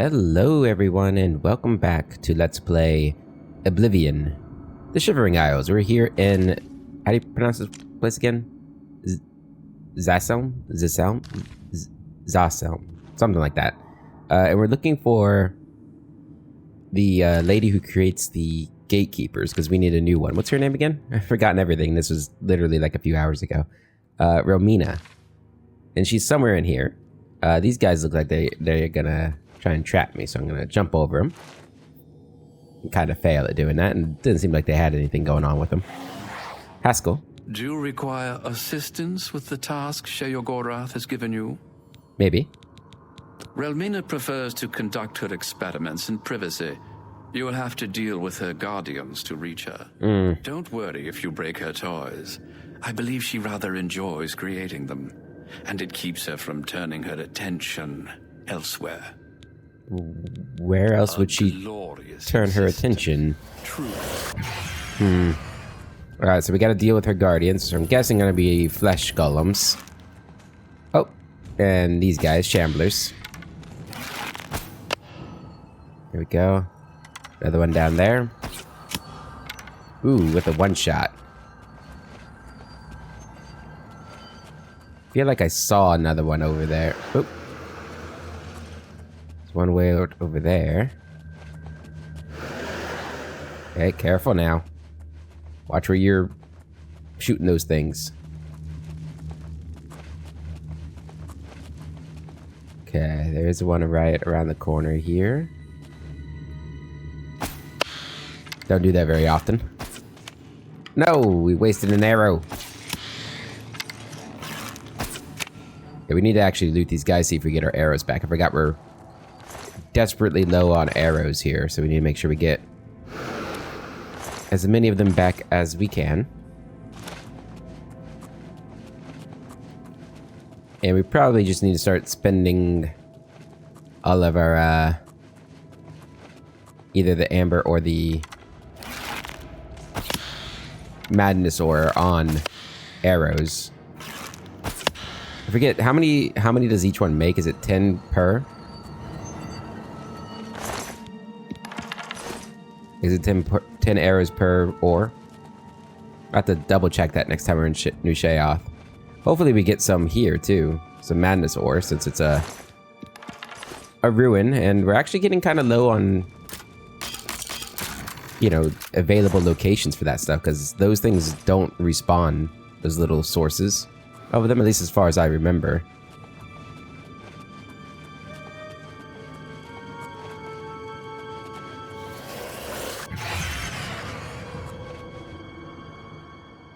Hello everyone and welcome back to Let's Play Oblivion, the Shivering Isles. We're here in, how do you pronounce this place again? Zaselm? Zaselm? Something like that. And we're looking for the lady who creates the Gatekeepers, because we need a new one. What's her name again? I've forgotten everything. This was literally like a few hours ago. Romina. And she's somewhere in here. These guys look like they're gonna try and trap me, so I'm gonna jump over them. Kind of fail at doing that, and it didn't seem like they had anything going on with them. Haskell. Do you require assistance with the task Sheogorath has given you? Maybe. Relmina prefers to conduct her experiments in privacy. You will have to deal with her guardians to reach her. Don't worry if you break her toys. I believe she rather enjoys creating them, and it keeps her from turning her attention elsewhere. Where else would she turn her attention? Alright, so we gotta deal with her guardians, so I'm guessing gonna be flesh golems. Oh, and these guys, shamblers. There we go. Another one down there. Ooh, with a one-shot. Feel like I saw another one over there. Oop. There's one way out over there. Okay, careful now. Watch where you're shooting those things. Okay, there's one right around the corner here. Don't do that very often. No, we wasted an arrow. Yeah, we need to actually loot these guys, see if we get our arrows back. I forgot we're desperately low on arrows here, so we need to make sure we get as many of them back as we can. And we probably just need to start spending all of our, either the amber or the madness ore on arrows. I forget, how many does each one make? Is it 10 per? Is it 10 arrows per ore? I have to double check that next time we're in New Sheoth. Hopefully we get some here too. Some madness ore, since it's a ruin, and we're actually getting kind of low on, you know, available locations for that stuff, because those things don't respawn, those little sources of them, at least as far as I remember.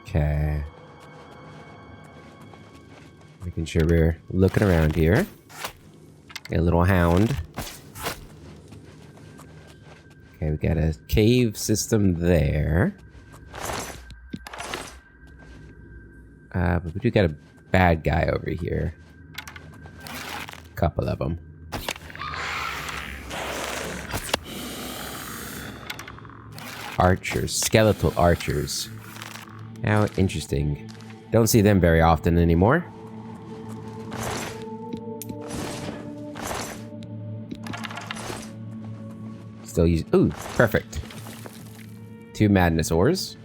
Okay. Making sure we're looking around here. Get a little hound. Okay, we got a cave system there. But we do got a bad guy over here. Couple of them. Archers. Skeletal archers. How interesting. Don't see them very often anymore. Still use... Ooh, perfect. 2 madness ores.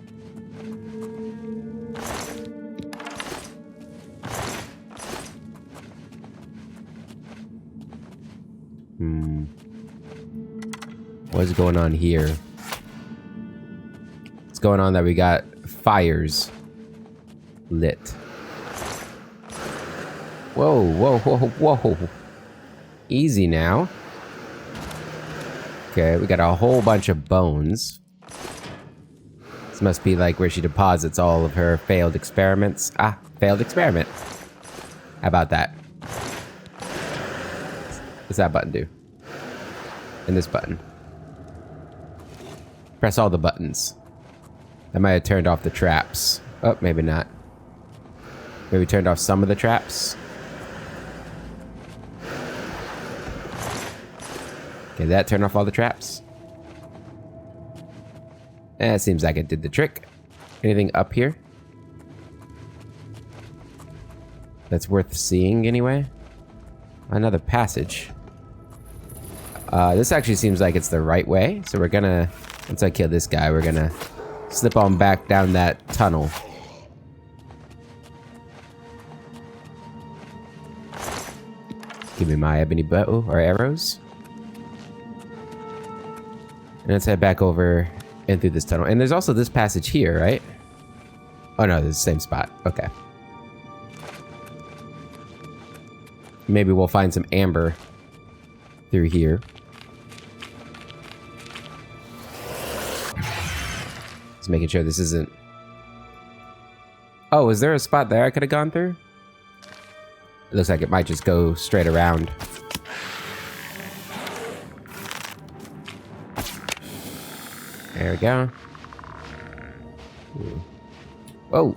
What's going on here? What's going on that we got fires lit? Whoa, whoa, whoa, whoa. Easy now. Okay, we got a whole bunch of bones. This must be like where she deposits all of her failed experiments. Ah, failed experiment. How about that? What's that button do? And this button. Press all the buttons. I might have turned off the traps. Oh, maybe not. Maybe turned off some of the traps. Okay, that turned off all the traps. It seems like it did the trick. Anything up here? That's worth seeing anyway. Another passage. This actually seems like it's the right way. So we're gonna, once I kill this guy, we're gonna slip on back down that tunnel. Give me my ebony bow or arrows. And let's head back over and through this tunnel. And there's also this passage here, right? Oh no, it's the same spot. Okay. Maybe we'll find some amber through here. Just making sure this isn't... Oh, is there a spot there I could have gone through? It looks like it might just go straight around. There we go. Oh,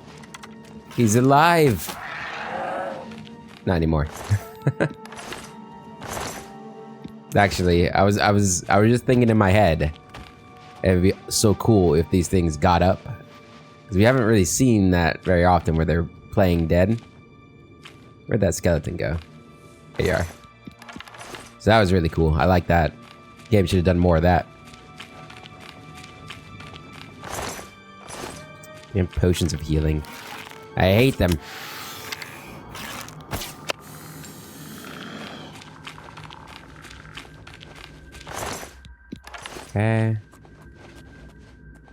he's alive. Not anymore. Actually, I was just thinking in my head, it'd be so cool if these things got up, because we haven't really seen that very often where they're playing dead. Where'd that skeleton go? There you are. So that was really cool. I like that. Game should have done more of that. And potions of healing. I hate them. Okay.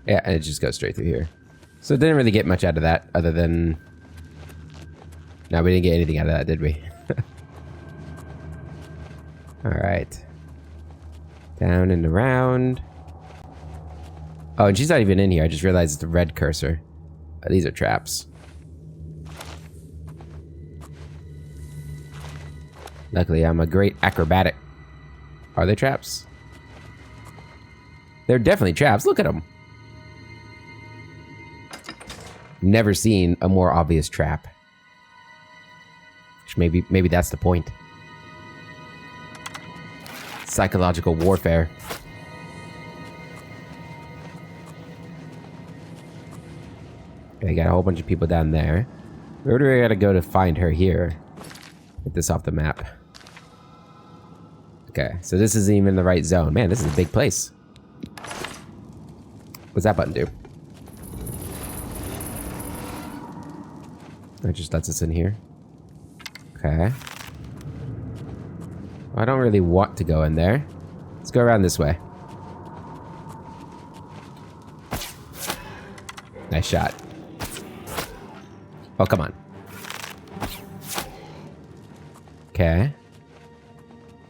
Yeah, and it just goes straight through here. So it didn't really get much out of that, other than... No, we didn't get anything out of that, did we? Alright. Down and around. Oh, and she's not even in here. I just realized it's the red cursor. These are traps. Luckily, I'm a great acrobatic. Are they traps? They're definitely traps. Look at them. Never seen a more obvious trap. Which maybe that's the point. Psychological warfare. Okay, got a whole bunch of people down there. Where do we gotta go to find her here? Get this off the map. Okay, so this isn't even the right zone. Man, this is a big place. What's that button do? It just lets us in here. Okay. Well, I don't really want to go in there. Let's go around this way. Nice shot. Oh, come on. Okay.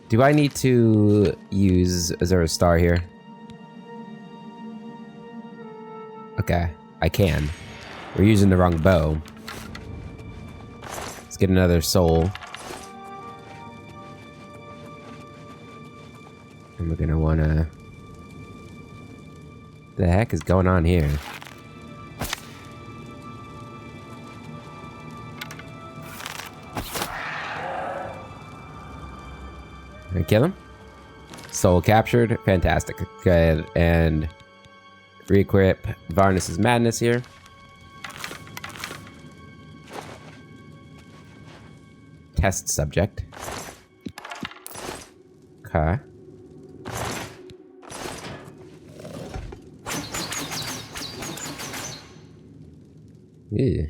Do I need to use... Is there a star here? Okay, I can. We're using the wrong bow. Let's get another soul. And we're gonna wanna... What the heck is going on here? Can I kill him? Soul captured. Fantastic. Good. And re-equip Varnus's Madness here. Test subject. Okay. Ew.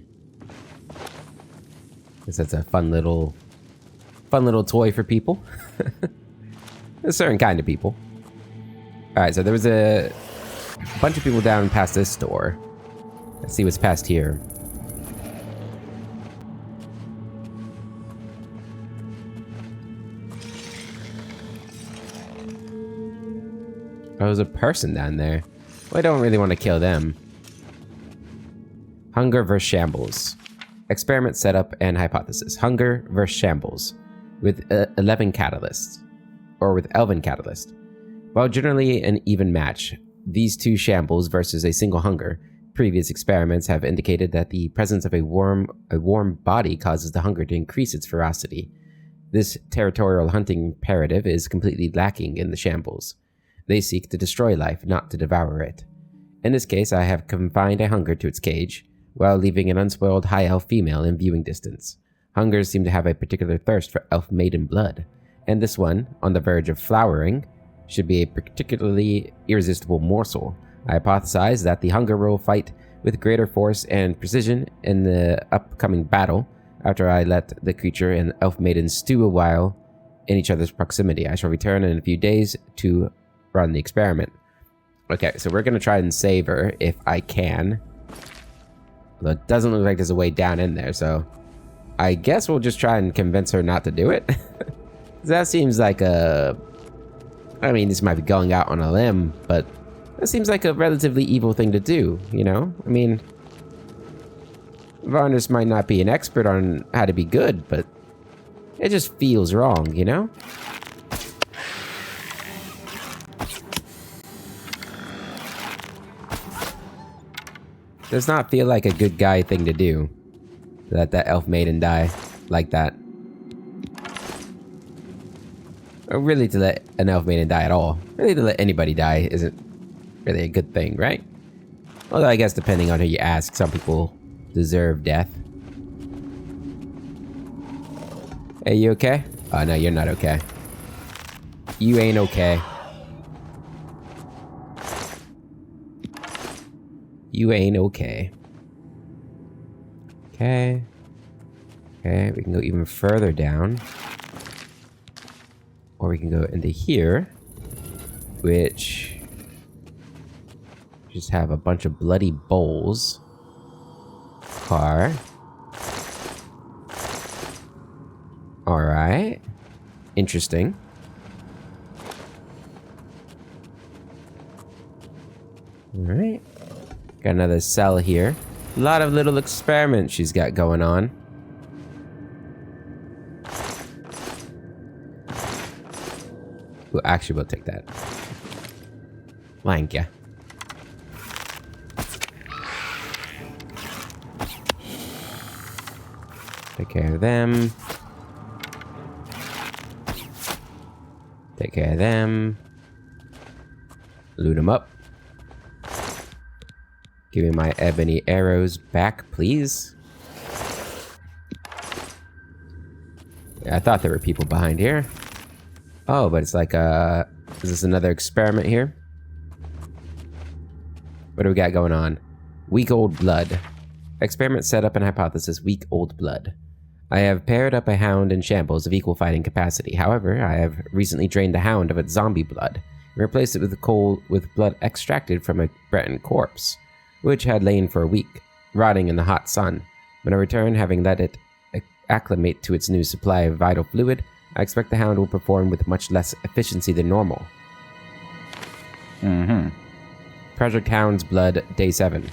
Guess that's a fun little toy for people. A certain kind of people. Alright, so there was a bunch of people down past this door. Let's see what's past here. Oh, there's a person down there. Well, I don't really want to kill them. Hunger versus Shambles. Experiment setup and hypothesis. Hunger versus Shambles. With 11 catalysts. Or with Elven catalyst. While generally an even match, these two Shambles versus a single Hunger. Previous experiments have indicated that the presence of a warm body causes the Hunger to increase its ferocity. This territorial hunting imperative is completely lacking in the Shambles. They seek to destroy life, not to devour it. In this case, I have confined a Hunger to its cage, while leaving an unspoiled high elf female in viewing distance. Hungers seem to have a particular thirst for elf maiden blood, and this one, on the verge of flowering, should be a particularly irresistible morsel. I hypothesize that the hunger will fight with greater force and precision in the upcoming battle after I let the creature and elf maiden stew a while in each other's proximity. I shall return in a few days to run the experiment. Okay, so we're going to try and save her if I can. Although it doesn't look like there's a way down in there, so I guess we'll just try and convince her not to do it. That seems like a... I mean, this might be going out on a limb, but that seems like a relatively evil thing to do, you know? I mean, Varnus might not be an expert on how to be good, but it just feels wrong, you know? Does not feel like a good guy thing to do. Let that elf maiden die like that. Or really to let an elf maiden die at all. Really to let anybody die isn't really a good thing, right? Although I guess depending on who you ask, some people deserve death. Hey, you okay? Oh no, you're not okay. You ain't okay. You ain't okay. Okay. Okay, we can go even further down. Or we can go into here, which just have a bunch of bloody bowls. Car. Alright. Interesting. Alright. Got another cell here. A lot of little experiments she's got going on. Well, actually, we'll take that. Thank ya. Take care of them. Take care of them. Loot them up. Give me my ebony arrows back, please. Yeah, I thought there were people behind here. Oh, but it's like, is this another experiment here? What do we got going on? Weak old blood. Experiment setup and hypothesis, weak old blood. I have paired up a hound in shambles of equal fighting capacity. However, I have recently drained the hound of its zombie blood and replaced it with blood extracted from a Breton corpse, which had lain for a week, rotting in the hot sun. When I return, having let it acclimate to its new supply of vital fluid, I expect the hound will perform with much less efficiency than normal. Project Hound's Blood, Day 7.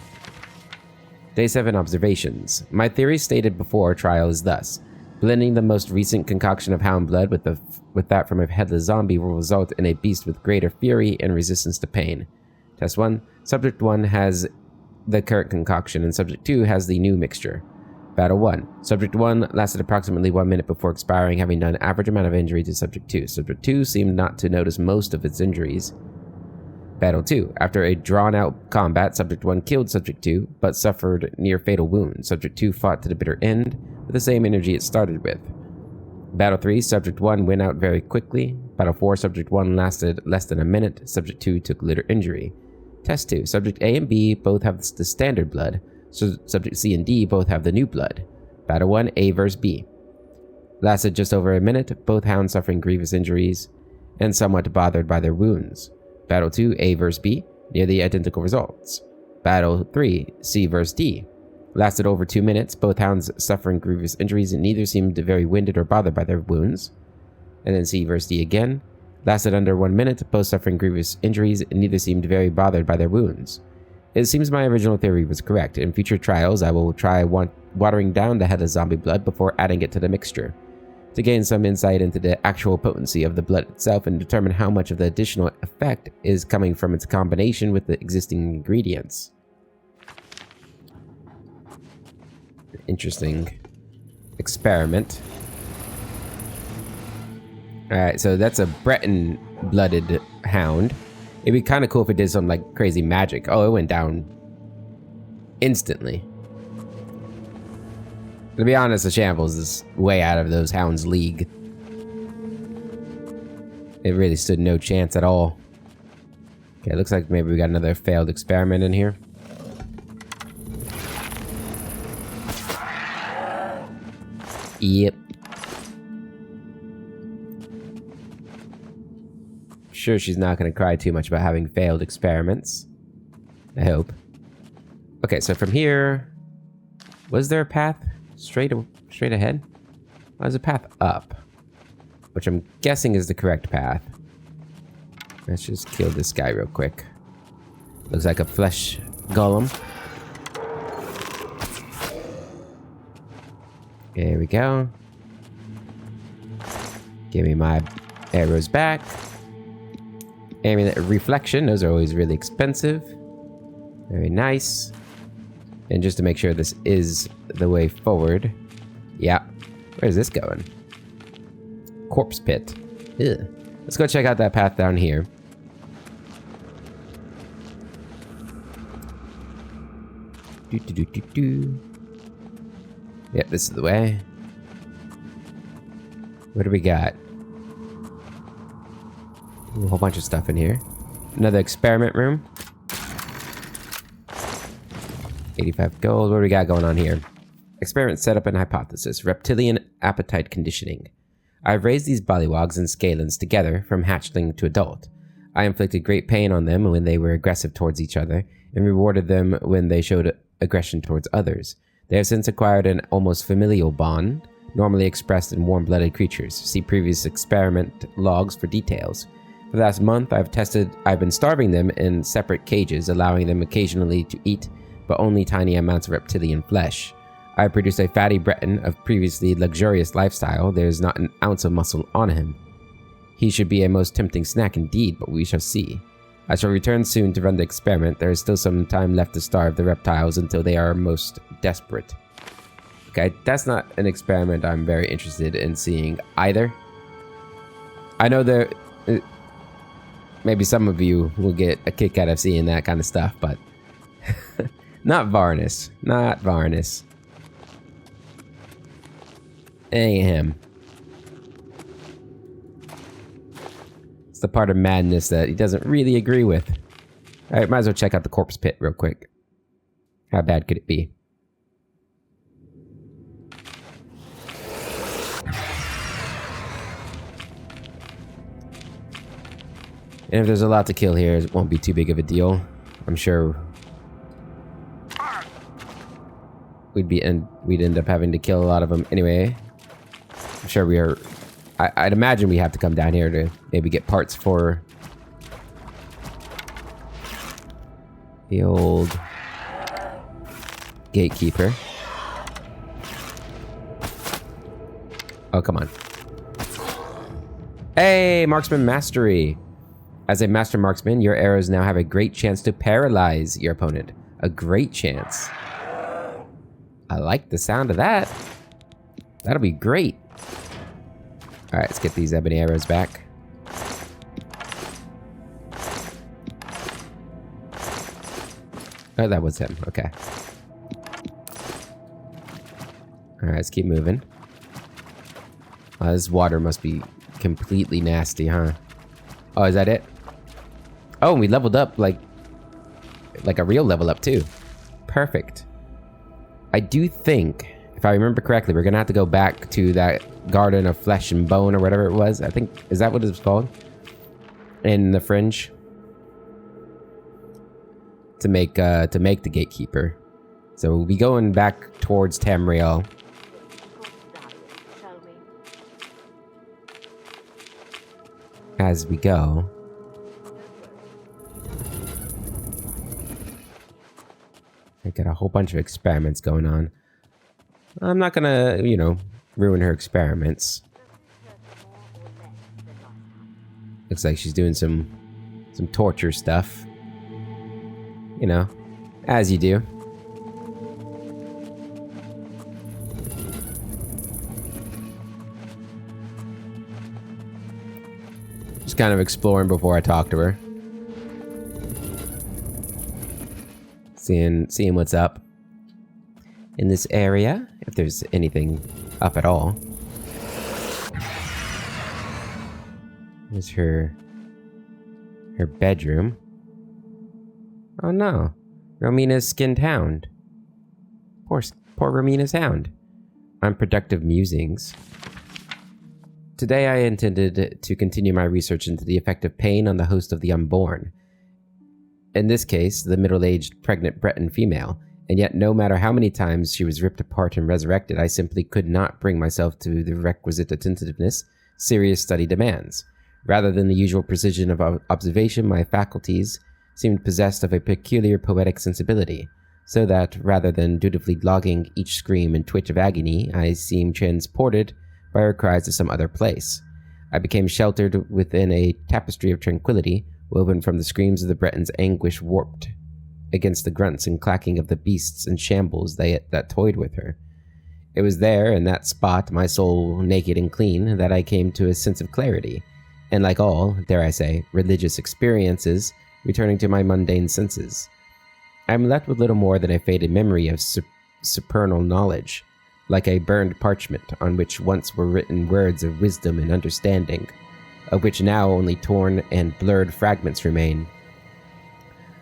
Day 7 observations. My theory stated before trial is thus. Blending the most recent concoction of hound blood with that from a headless zombie will result in a beast with greater fury and resistance to pain. Test 1. Subject 1 has the current concoction and Subject 2 has the new mixture. Battle 1. Subject 1 lasted approximately 1 minute before expiring, having done average amount of injury to Subject 2. Subject 2 seemed not to notice most of its injuries. Battle 2. After a drawn-out combat, Subject 1 killed Subject 2, but suffered near-fatal wounds. Subject 2 fought to the bitter end, with the same energy it started with. Battle 3. Subject 1 went out very quickly. Battle 4. Subject 1 lasted less than a minute. Subject 2 took little injury. Test 2. Subject A and B both have the standard blood. So Subject C and D both have the new blood. Battle 1, A vs. B. Lasted just over a minute, both hounds suffering grievous injuries and somewhat bothered by their wounds. Battle 2, A vs. B, nearly identical results. Battle 3, C vs. D. Lasted over 2 minutes, both hounds suffering grievous injuries and neither seemed very winded or bothered by their wounds. And then C vs. D again. Lasted under 1 minute, both suffering grievous injuries and neither seemed very bothered by their wounds. It seems my original theory was correct. In future trials, I will try watering down the headless zombie blood before adding it to the mixture, to gain some insight into the actual potency of the blood itself and determine how much of the additional effect is coming from its combination with the existing ingredients. Interesting experiment. Alright, so that's a Breton-blooded hound. It'd be kind of cool if it did some like crazy magic. Oh, it went down instantly. To be honest, the shambles is way out of those hounds' league. It really stood no chance at all. Okay, it looks like maybe we got another failed experiment in here. Yep. Sure, she's not going to cry too much about having failed experiments. I hope. Okay, so from here... Was there a path straight ahead? Oh, there's a path up. Which I'm guessing is the correct path. Let's just kill this guy real quick. Looks like a flesh golem. There we go. Give me my arrows back. Amulet of reflection. Those are always really expensive. Very nice. And just to make sure this is the way forward. Yeah. Where's this going? Corpse pit. Ugh. Let's go check out that path down here. Yep, this is the way. What do we got? A whole bunch of stuff in here. Another experiment room. 85 gold. What do we got going on here? Experiment setup and hypothesis. Reptilian appetite conditioning. I've raised these bollywogs and scalens together from hatchling to adult. I inflicted great pain on them when they were aggressive towards each other, and rewarded them when they showed aggression towards others. They have since acquired an almost familial bond, normally expressed in warm-blooded creatures. See previous experiment logs for details. For the last month, I've been starving them in separate cages, allowing them occasionally to eat, but only tiny amounts of reptilian flesh. I produced a fatty Breton of previously luxurious lifestyle. There is not an ounce of muscle on him. He should be a most tempting snack indeed, but we shall see. I shall return soon to run the experiment. There is still some time left to starve the reptiles until they are most desperate. Okay, that's not an experiment I'm very interested in seeing either. I know there... maybe some of you will get a kick out of seeing that kind of stuff, but... not Varnus. Not Varnus. Ain't him. It's the part of madness that he doesn't really agree with. Alright, might as well check out the corpse pit real quick. How bad could it be? And if there's a lot to kill here, it won't be too big of a deal. I'm sure we'd end up having to kill a lot of them anyway. I'm sure we are... I'd imagine we have to come down here to maybe get parts for the old Gatekeeper. Oh, come on. Hey, Marksman Mastery! As a Master Marksman, your arrows now have a great chance to paralyze your opponent. A great chance. I like the sound of that. That'll be great. Alright, let's get these ebony arrows back. Oh, that was him. Okay. Alright, let's keep moving. This water must be completely nasty, huh? Oh, is that it? Oh, we leveled up like a real level up too. Perfect. I do think, if I remember correctly, we're gonna have to go back to that Garden of Flesh and Bone or whatever it was. I think, is that what it's called? In the Fringe? To make the Gatekeeper. So we'll be going back towards Tamriel. As we go. I got a whole bunch of experiments going on. I'm not gonna, you know, ruin her experiments. Looks like she's doing some torture stuff. You know, as you do. Just kind of exploring before I talk to her. Seeing what's up in this area, if there's anything up at all. Here's her bedroom. Oh no. Romina's skinned hound. Poor Romina's hound. Unproductive musings. Today I intended to continue my research into the effect of pain on the host of the unborn. In this case, the middle-aged pregnant Breton female, and yet no matter how many times she was ripped apart and resurrected, I simply could not bring myself to the requisite attentiveness serious study demands. Rather than the usual precision of observation, my faculties seemed possessed of a peculiar poetic sensibility, so that, rather than dutifully logging each scream and twitch of agony, I seemed transported by her cries to some other place. I became sheltered within a tapestry of tranquility, woven from the screams of the Bretons' anguish warped against the grunts and clacking of the beasts and shambles that toyed with her. It was there, in that spot, my soul naked and clean, that I came to a sense of clarity, and like all, dare I say, religious experiences, returning to my mundane senses. I am left with little more than a faded memory of supernal knowledge, like a burned parchment on which once were written words of wisdom and understanding, of which now only torn and blurred fragments remain.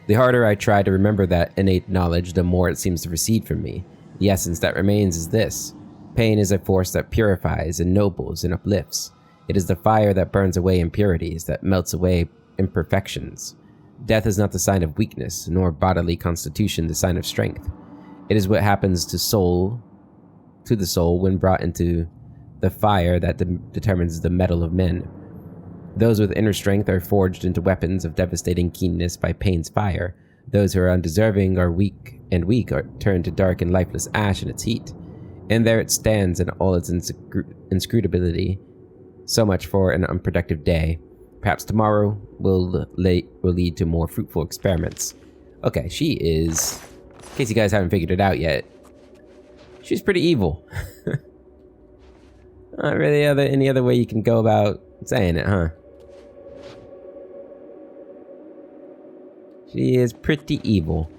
The harder I try to remember that innate knowledge, the more it seems to recede from me. The essence that remains is this: pain is a force that purifies, ennobles, and uplifts. It is the fire that burns away impurities, that melts away imperfections. Death is not the sign of weakness, nor bodily constitution the sign of strength. It is what happens to the soul when brought into the fire that determines the mettle of men. Those with inner strength are forged into weapons of devastating keenness by pain's fire. Those who are undeserving are weak are turned to dark and lifeless ash in its heat. And there it stands in all its inscrutability. So much for an unproductive day. Perhaps tomorrow will lead to more fruitful experiments. Okay, she is, in case you guys haven't figured it out yet, she's pretty evil. Not really any other way you can go about saying it, huh? She is pretty evil.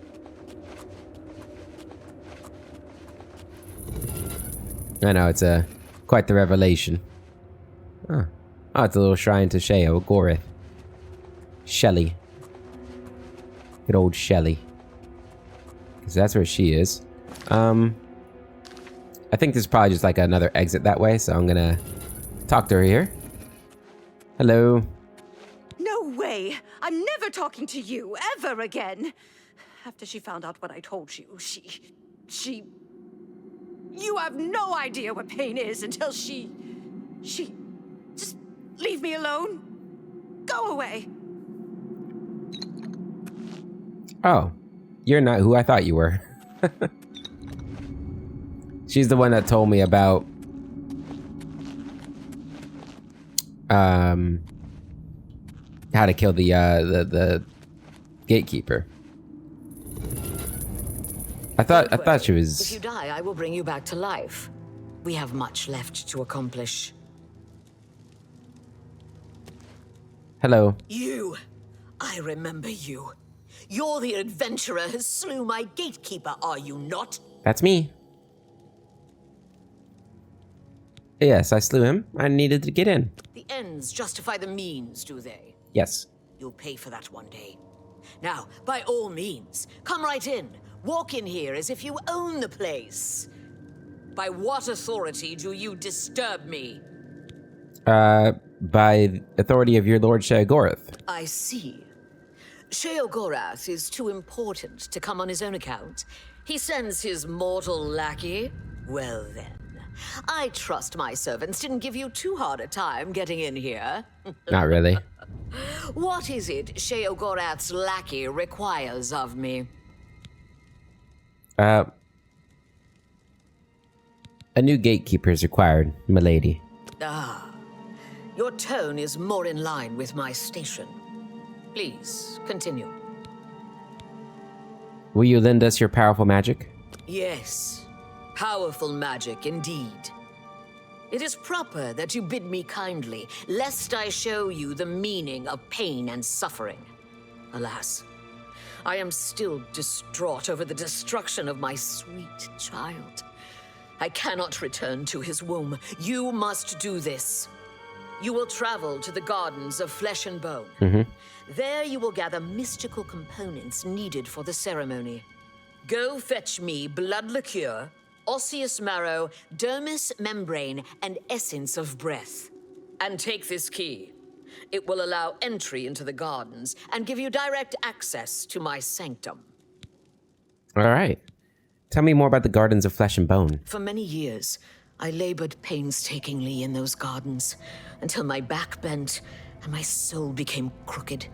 I know, it's quite the revelation. Oh, it's a little shrine to Sheol-Goreth. Shelly. Good old Shelly. Because that's where she is. I think there's probably just like another exit that way, so I'm gonna talk to her here. Hello. No way! I'm never talking to you, ever again! After she found out what I told you, she... You have no idea what pain is until she... Just leave me alone. Go away. Oh, you're not who I thought you were. She's the one that told me about how to kill the gatekeeper. I thought she was. If you die, I will bring you back to life. We have much left to accomplish. Hello. You! I remember you. You're the adventurer who slew my gatekeeper, are you not? That's me. Yes, I slew him. I needed to get in. The ends justify the means, do they? Yes. You'll pay for that one day. Now, by all means, come right in. Walk in here as if you own the place. By what authority do you disturb me? By authority of your lord Sheol-Goreth. I see. Sheol-Goreth is too important to come on his own account. He sends his mortal lackey. Well then, I trust my servants didn't give you too hard a time getting in here. Not really. What is it Sheol-Goreth's lackey requires of me? A new gatekeeper is required, milady. Ah, your tone is more in line with my station. Please, continue. Will you lend us your powerful magic? Yes, powerful magic indeed. It is proper that you bid me kindly, lest I show you the meaning of pain and suffering. Alas, I am still distraught over the destruction of my sweet child. I cannot return to his womb. You must do this. You will travel to the Gardens of Flesh and Bone. There you will gather mystical components needed for the ceremony. Go fetch me blood liqueur, osseous marrow, dermis membrane, and essence of breath. And take this key. It will allow entry into the gardens and give you direct access to my sanctum. All right. Tell me more about the Gardens of Flesh and Bone. For many years, I labored painstakingly in those gardens until my back bent and my soul became crooked.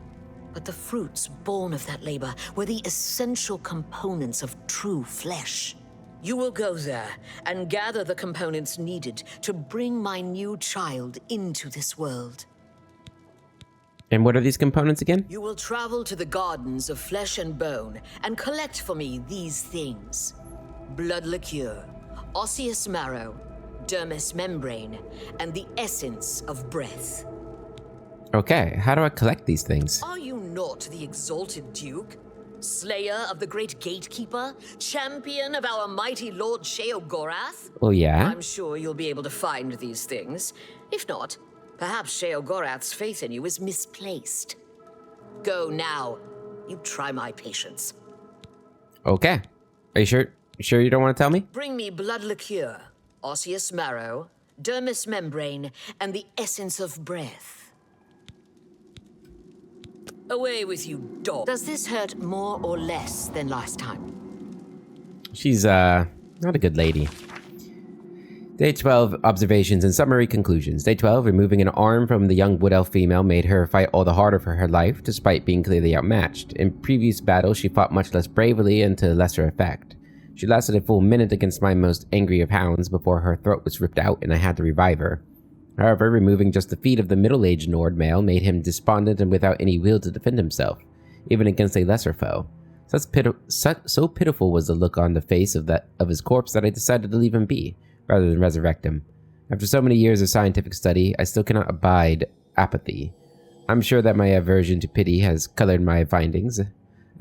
But the fruits born of that labor were the essential components of true flesh. You will go there and gather the components needed to bring my new child into this world. And what are these components again? You will travel to the Gardens of Flesh and Bone and collect for me these things: blood liqueur, osseous marrow, dermis membrane, and the essence of breath. Okay, how do I collect these things? Are you not the exalted Duke? Slayer of the great Gatekeeper? Champion of our mighty Lord Sheogorath? Oh, yeah? I'm sure you'll be able to find these things. If not, perhaps Sheogorath's faith in you is misplaced. Go now. You try my patience. Okay. Are you sure? Sure you don't want to tell me? Bring me blood liqueur, osseous marrow, dermis membrane, and the essence of breath. Away with you, dog. Does this hurt more or less than last time? She's, not a good lady. Day 12, observations and summary conclusions. Day 12, removing an arm from the young wood elf female made her fight all the harder for her life, despite being clearly outmatched. In previous battles, she fought much less bravely and to lesser effect. She lasted a full minute against my most angry of hounds before her throat was ripped out and I had to revive her. However, removing just the feet of the middle-aged Nord male made him despondent and without any will to defend himself, even against a lesser foe. So pitiful was the look on the face of his corpse that I decided to leave him be, rather than resurrect him. After so many years of scientific study, I still cannot abide apathy. I'm sure that my aversion to pity has colored my findings,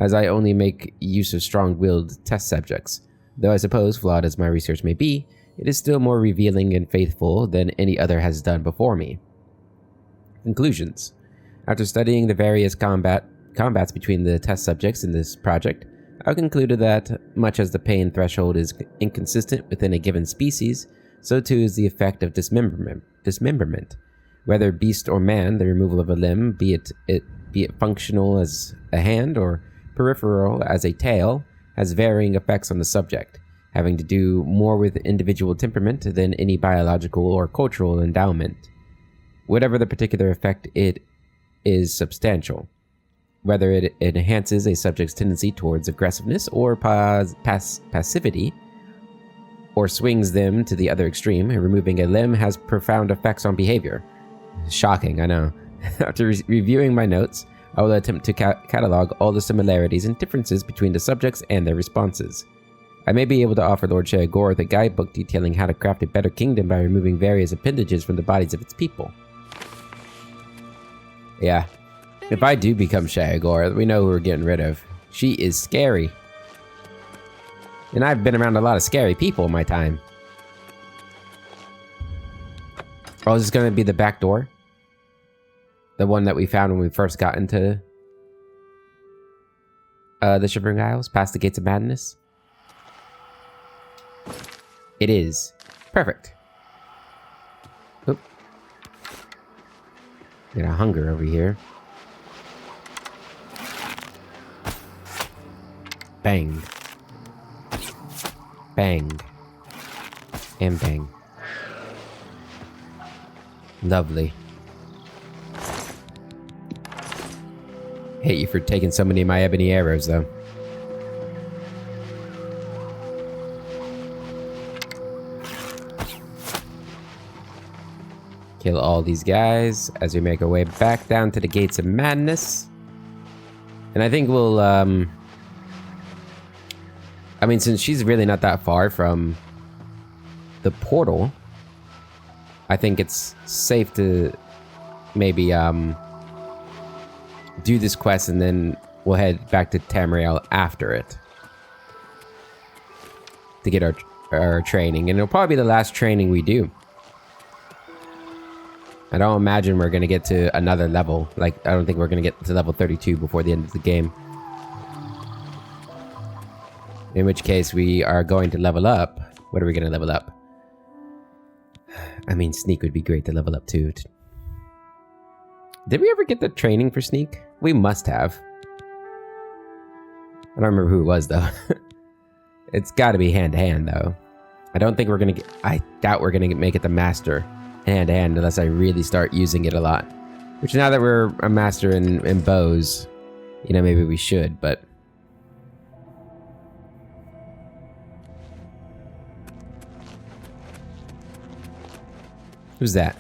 as I only make use of strong-willed test subjects. Though I suppose, flawed as my research may be, it is still more revealing and faithful than any other has done before me. Conclusions. After studying the various combats between the test subjects in this project, I concluded that, much as the pain threshold is inconsistent within a given species, so too is the effect of dismemberment. Whether beast or man, the removal of a limb, be it functional as a hand or peripheral as a tail, has varying effects on the subject, having to do more with individual temperament than any biological or cultural endowment. Whatever the particular effect, it is substantial. Whether it enhances a subject's tendency towards aggressiveness or passivity, or swings them to the other extreme, removing a limb has profound effects on behavior. Shocking, I know. After reviewing my notes, I will attempt to catalog all the similarities and differences between the subjects and their responses. I may be able to offer Lord Sheogorath a guidebook detailing how to craft a better kingdom by removing various appendages from the bodies of its people. Yeah. If I do become Sheogorath, we know who we're getting rid of. She is scary. And I've been around a lot of scary people in my time. Oh, is this going to be the back door? The one that we found when we first got into the Shivering Isles, past the Gates of Madness? It is. Perfect. Oop. Got a hunger over here. Bang. Bang. And bang. Lovely. Hate you for taking so many of my ebony arrows, though. Kill all these guys as we make our way back down to the Gates of Madness. And I think we'll, I mean, since she's really not that far from the portal, I think it's safe to maybe, do this quest and then we'll head back to Tamriel after it. To get our training. And it'll probably be the last training we do. I don't imagine we're going to get to another level. Like, I don't think we're going to get to level 32 before the end of the game. In which case, we are going to level up. What are we going to level up? I mean, Sneak would be great to level up too. Did we ever get the training for Sneak? We must have. I don't remember who it was, though. It's got to be hand-to-hand, though. I don't think we're going to get... I doubt we're going to make it the master hand-to-hand unless I really start using it a lot. Which, now that we're a master in bows, you know, maybe we should, but... Who's that?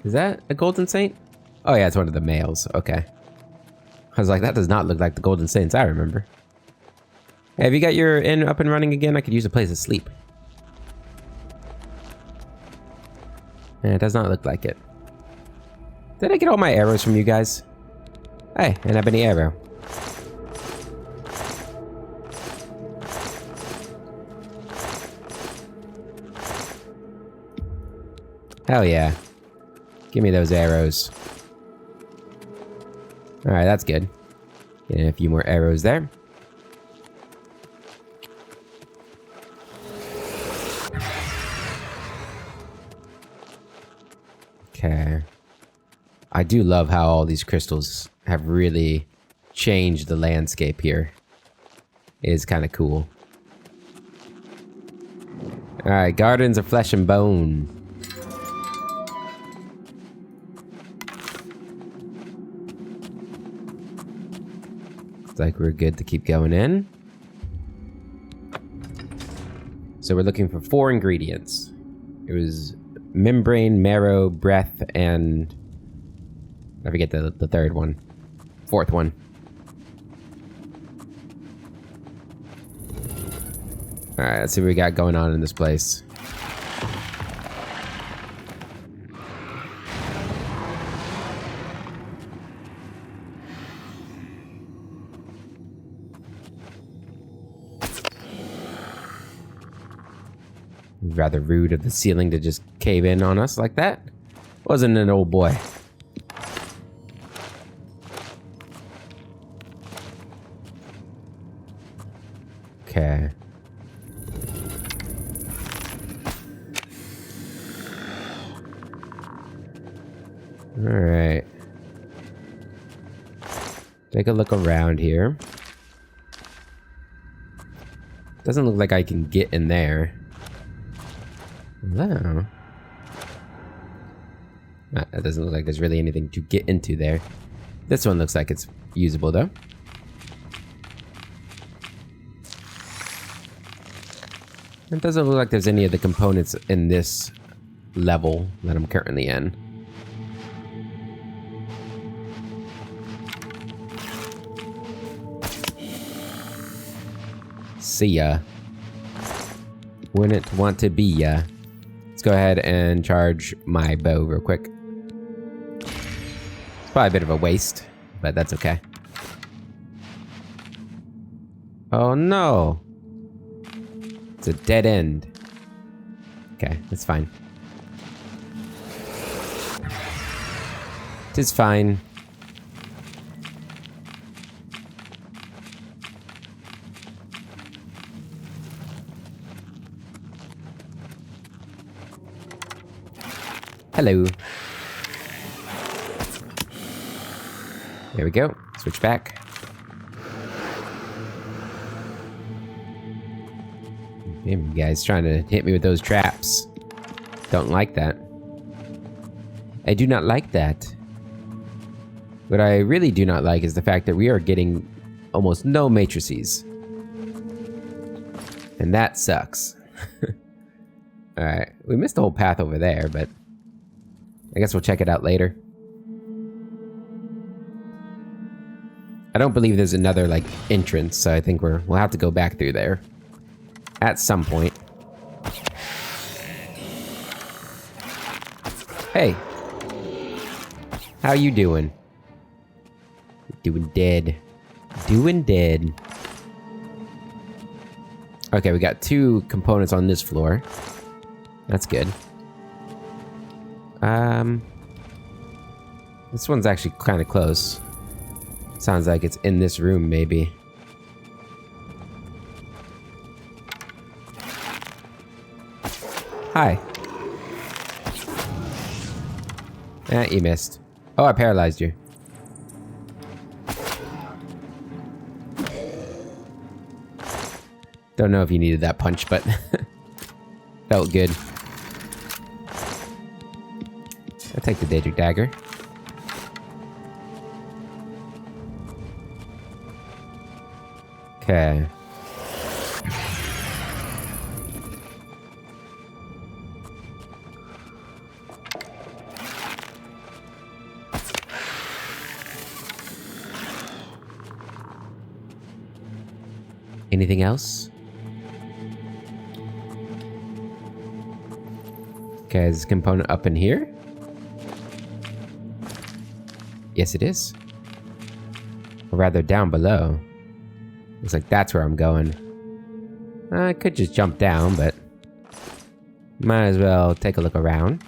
Is that a Golden Saint? Oh yeah, it's one of the males. Okay. I was like, that does not look like the Golden Saints I remember. Hey, have you got your inn up and running again? I could use a place to sleep. Yeah, it does not look like it. Did I get all my arrows from you guys? Hey, an ebony arrow. Hell yeah. Give me those arrows. Alright, that's good. Getting a few more arrows there. Okay. I do love how all these crystals have really changed the landscape here. It is kind of cool. Alright, Gardens of Flesh and Bone. Like we're good to keep going in. So we're looking for 4 ingredients. It was membrane, marrow, breath, and I forget the third one. 4th one. Alright, let's see what we got going on in this place. Rather rude of the ceiling to just cave in on us like that. Wasn't an old boy. Okay. Alright. Take a look around here. Doesn't look like I can get in there. No. That doesn't look like there's really anything to get into there. This one looks like it's usable, though. It doesn't look like there's any of the components in this level that I'm currently in. See ya. Wouldn't want to be ya. Let's go ahead and charge my bow real quick. It's probably a bit of a waste, but that's okay. Oh no! It's a dead end. Okay, that's fine. It is fine. Hello. There we go. Switch back. Damn, you guys trying to hit me with those traps. Don't like that. I do not like that. What I really do not like is the fact that we are getting almost no matrices. And that sucks. Alright, we missed the whole path over there, but I guess we'll check it out later. I don't believe there's another, like, entrance, so I think we'll have to go back through there. At some point. Hey. How you doing? Doing dead. Doing dead. Okay, we got 2 components on this floor. That's good. This one's actually kind of close. Sounds like it's in this room, maybe. Hi. You missed. Oh, I paralyzed you. Don't know if you needed that punch, but felt good. I'll take the Daedric Dagger. Okay. Anything else? Okay, is this component up in here? Yes, it is. Or rather, down below. Looks like that's where I'm going. I could just jump down, but might as well take a look around.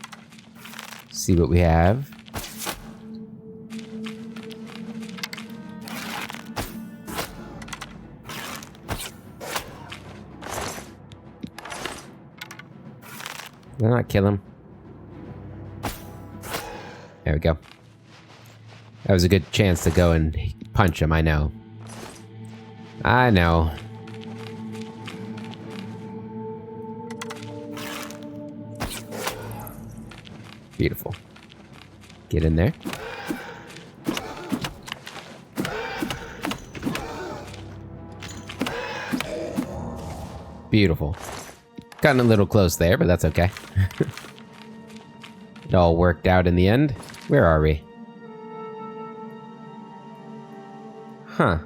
See what we have. Did I not kill him? There we go. That was a good chance to go and punch him, I know. I know. Beautiful. Get in there. Beautiful. Gotten a little close there, but that's okay. It all worked out in the end. Where are we? Huh.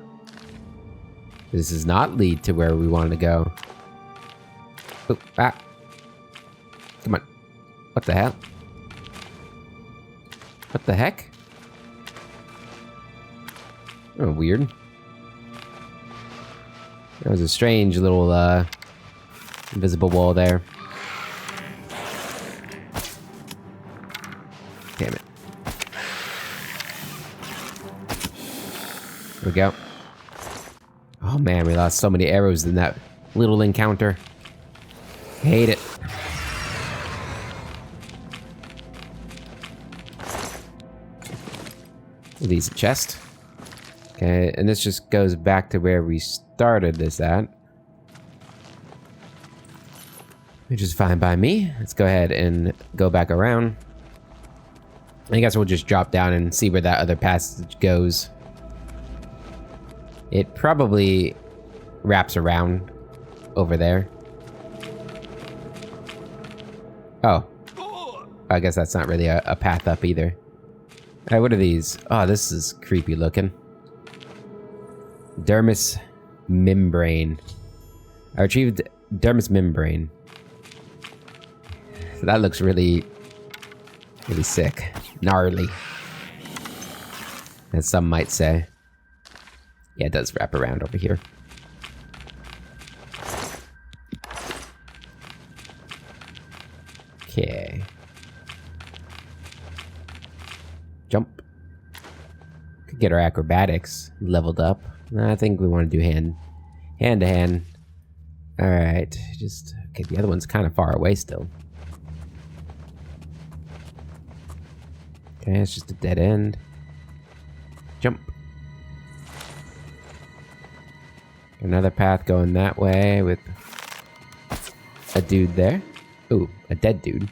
This does not lead to where we wanted to go. Oh, ah. Come on. What the hell? What the heck? Oh, weird. There was a strange little, invisible wall there. Damn it. There we go. Oh man, we lost so many arrows in that little encounter. Hate it. These a chest. Okay, and this just goes back to where we started this at. Which is fine by me. Let's go ahead and go back around. I guess we'll just drop down and see where that other passage goes. It probably wraps around over there. Oh. I guess that's not really a path up either. Alright, what are these? Oh, this is creepy looking. Dermis membrane. I retrieved dermis membrane. So that looks really sick. Gnarly. As some might say. Yeah, it does wrap around over here. Okay. Jump. Could get our acrobatics leveled up. I think we want to do hand to hand. Alright, okay, the other one's kind of far away still. Okay, it's just a dead end. Jump. Another path going that way with a dude there. Ooh, a dead dude.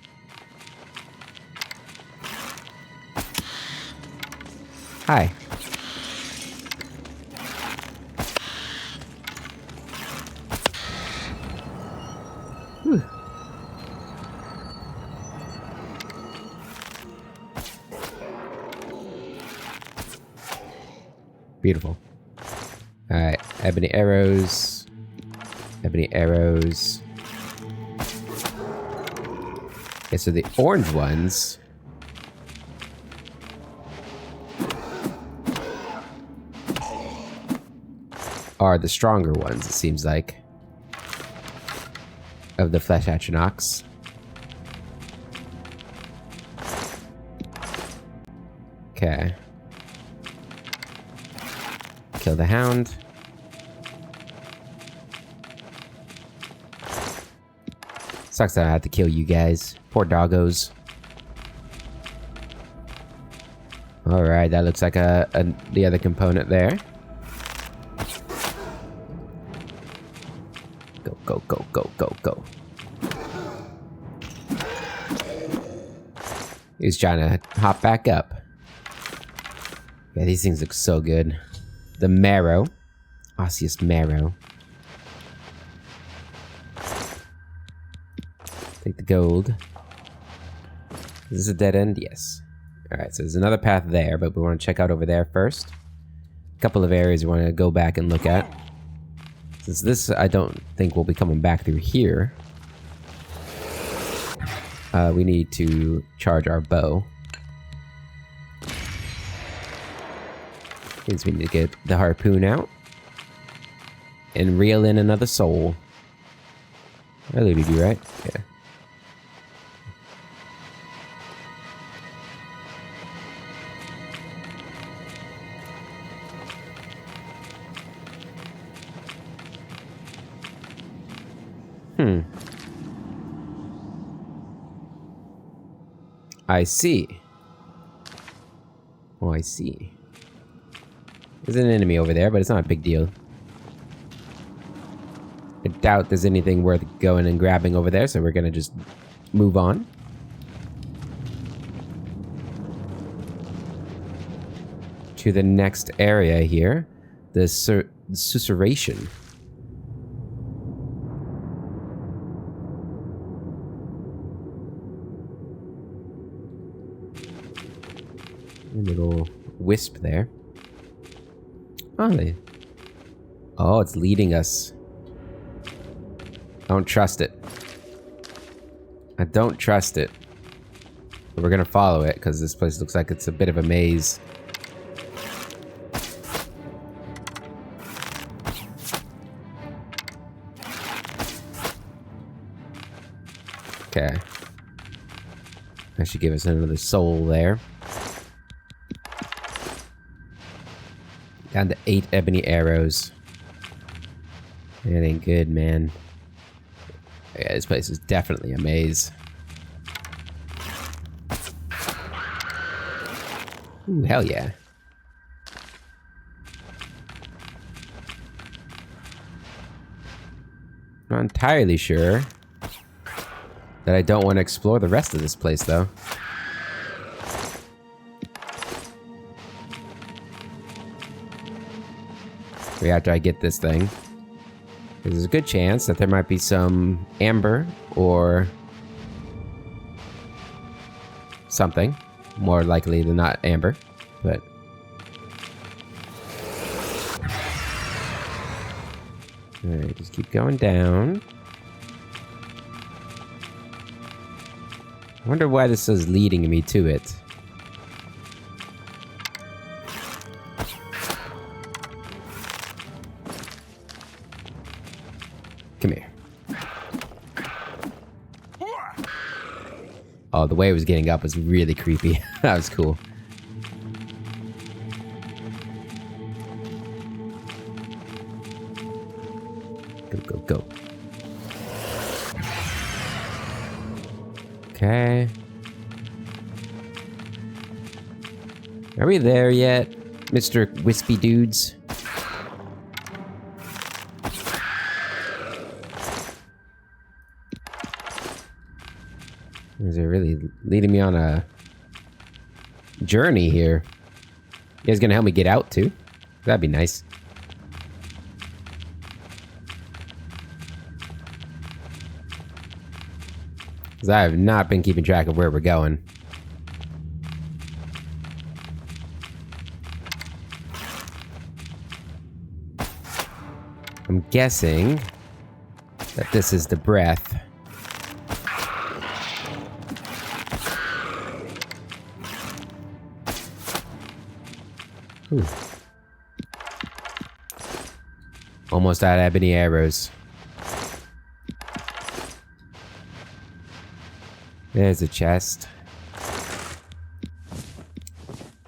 Hi. Whew. Beautiful. Alright, ebony arrows. Ebony arrows. Okay, so the orange ones are the stronger ones, it seems like, of the Flesh Atronachs. Okay. Kill the hound. Sucks that I have to kill you guys. Poor doggos. Alright, that looks like the other component there. Go, go, go, go, go, go. He's trying to hop back up. Yeah, these things look so good. The marrow. Osseous marrow. Take the gold. Is this a dead end? Yes. Alright, so there's another path there, but we want to check out over there first. A couple of areas we want to go back and look at. Since this, I don't think we'll be coming back through here. We need to charge our bow. Means we need to get the harpoon out. And reel in another soul. I believe you do, right? Yeah. I see. Oh, I see. There's an enemy over there, but it's not a big deal. I doubt there's anything worth going and grabbing over there, so we're gonna just move on. To the next area here. The susurration. A little wisp there. Oh, it's leading us. I don't trust it. I don't trust it. But we're gonna follow it, because this place looks like it's a bit of a maze. Okay. That should give us another soul there. Down to 8 ebony arrows. That ain't good, man. Yeah, this place is definitely a maze. Ooh, hell yeah. Not entirely sure that I don't want to explore the rest of this place, though. After I get this thing. There's a good chance that there might be some amber or something. More likely than not amber, but... Alright, just keep going down. I wonder why this is leading me to it. Come here. Oh, the way it was getting up was really creepy. That was cool. Go, go, go. Okay. Are we there yet, Mr. Wispy Dudes? Is it really leading me on a journey here? You guys gonna help me get out too? That'd be nice. Because I have not been keeping track of where we're going. I'm guessing that this is the breath. Ooh. Almost out of ebony arrows. There's a chest.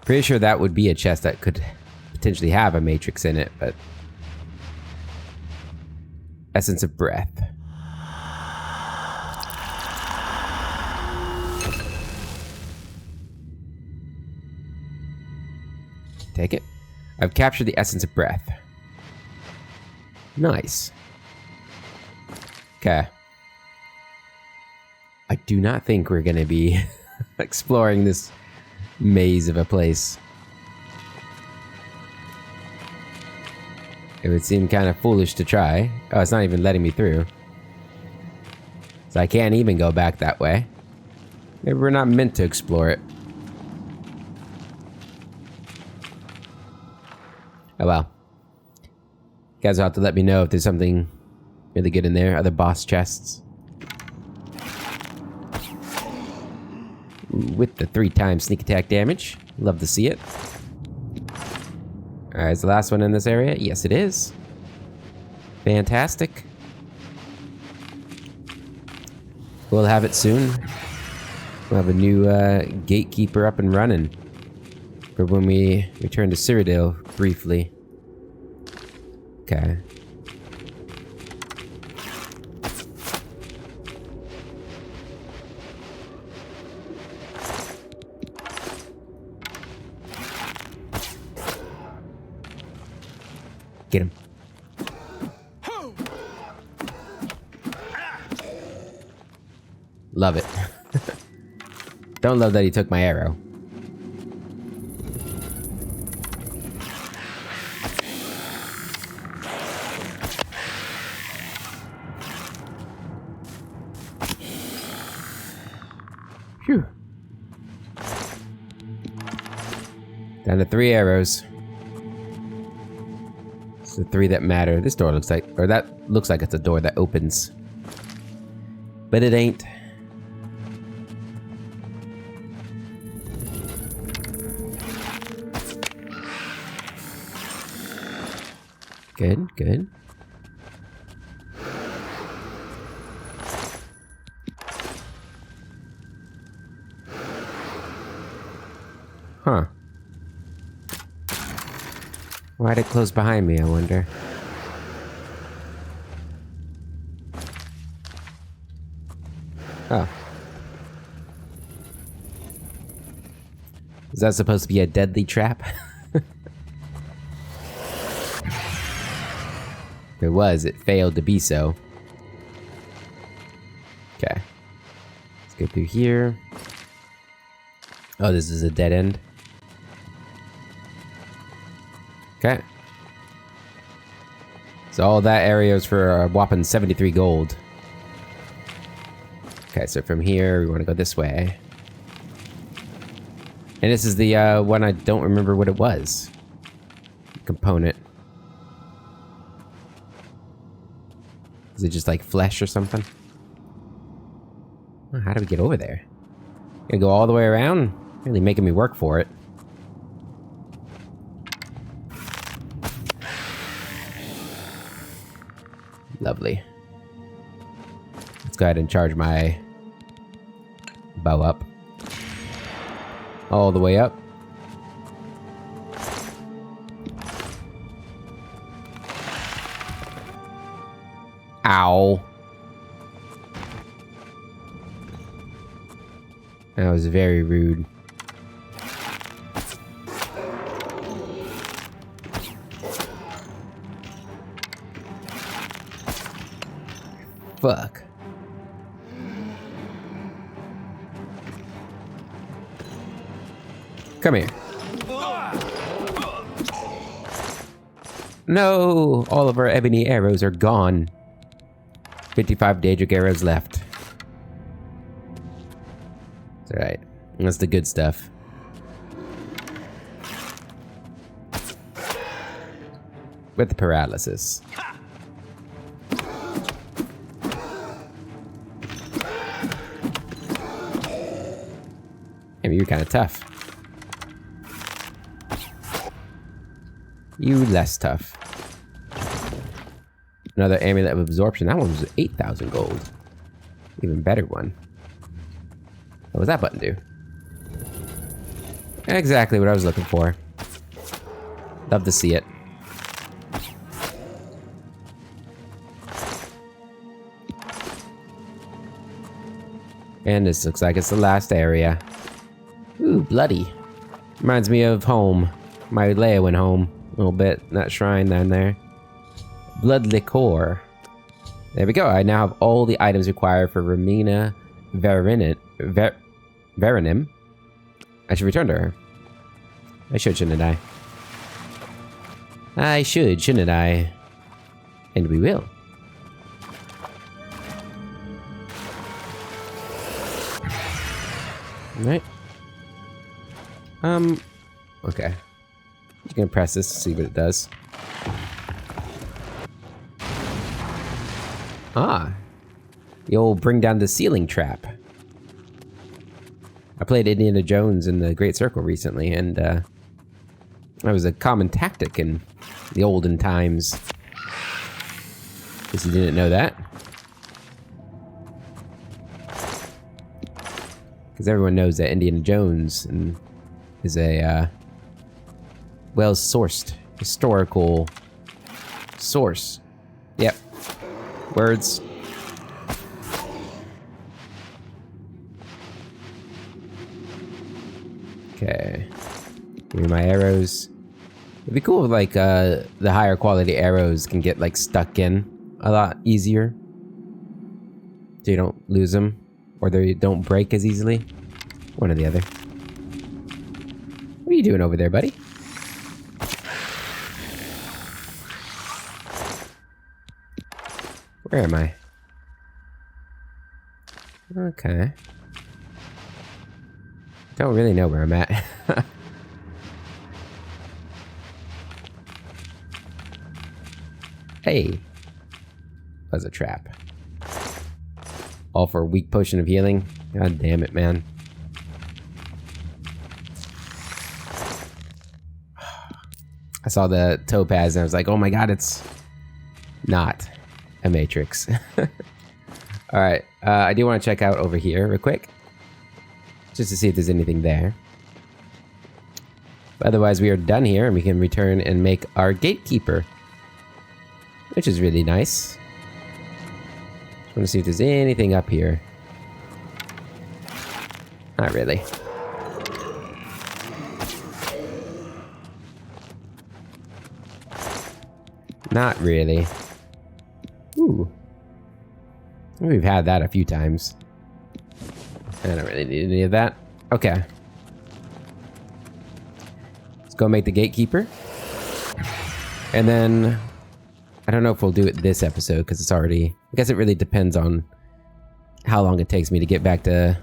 Pretty sure that would be a chest that could potentially have a matrix in it, but... Essence of breath. Take it. I've captured the essence of breath. Nice. Okay. I do not think we're gonna be exploring this maze of a place. It would seem kind of foolish to try. Oh, it's not even letting me through. So I can't even go back that way. Maybe we're not meant to explore it. Oh well. You guys will have to let me know if there's something really good in there. Other boss chests. With the 3x sneak attack damage. Love to see it. Alright, is the last one in this area? Yes, it is. Fantastic. We'll have it soon. We'll have a new Gatekeeper up and running. For when we return to Cyrodiil briefly. Okay. Get him. Love it. Don't love that he took my arrow. Phew. Down to 3 arrows. It's the 3 that matter. This door looks like, or that looks like it's a door that opens. But it ain't. Good, good. Huh. Why'd it close behind me, I wonder? Oh. Is that supposed to be a deadly trap? If it was, it failed to be so. Okay. Let's go through here. Oh, this is a dead end. Okay. So all that area is for a whopping 73 gold. Okay, so from here, we want to go this way. And this is the one I don't remember what it was. Component. Is it just like flesh or something? Oh, how do we get over there? Gonna go all the way around? Really making me work for it. Lovely. Let's go ahead and charge my bow up. All the way up. Ow. That was very rude. Fuck. Come here. No! All of our ebony arrows are gone. 55 Daedric arrows left. It's alright. That's the good stuff. With the paralysis. Hey, you're kind of tough. You less tough. Another amulet of absorption. That one was 8,000 gold. Even better one. What does that button do? Exactly what I was looking for. Love to see it. And this looks like it's the last area. Ooh, bloody. Reminds me of home. My Leia went home a little bit. That shrine down there. Blood liqueur. There we go. I now have all the items required for Romina Verenim. I should return to her. I should, shouldn't I? I should, shouldn't I? And we will. Alright. Okay. I'm gonna press this to see what it does. Ah. The old bring down the ceiling trap. I played Indiana Jones in the Great Circle recently, and that was a common tactic in the olden times. Guess you didn't know that. Because everyone knows that Indiana Jones is a well-sourced historical source. Yep. Words. Okay. Give me my arrows. It'd be cool if, like, the higher quality arrows can get, like, stuck in a lot easier. So you don't lose them. Or they don't break as easily. One or the other. What are you doing over there, buddy? Where am I? Okay. Don't really know where I'm at. Hey. That was a trap. All for a weak potion of healing? God damn it, man. I saw the topaz and I was like, oh my god, it's not a matrix. Alright, I do want to check out over here real quick. Just to see if there's anything there. But otherwise, we are done here and we can return and make our Gatekeeper. Which is really nice. Just want to see if there's anything up here. Not really. Not really. Ooh. We've had that a few times. I don't really need any of that. Okay. Let's go make the Gatekeeper. And then... I don't know if we'll do it this episode, because it's already... I guess it really depends on how long it takes me to get back to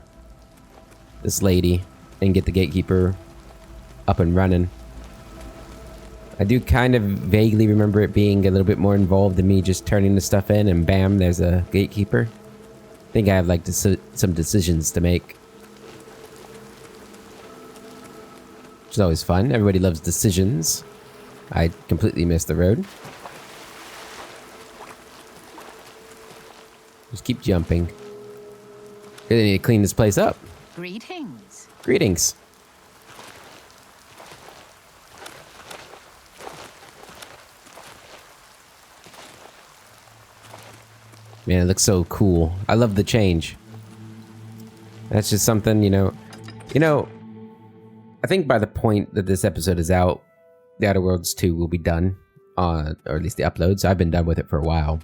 this lady and get the Gatekeeper up and running. I do kind of vaguely remember it being a little bit more involved than me just turning the stuff in and bam, there's a Gatekeeper. I think I have like some decisions to make. Which is always fun. Everybody loves decisions. I completely missed the road. Just keep jumping. Really need to clean this place up. Greetings. Greetings. Man, it looks so cool. I love the change. That's just something, you know, I think by the point that this episode is out, The Outer Worlds 2 will be done, or at least the uploads. I've been done with it for a while.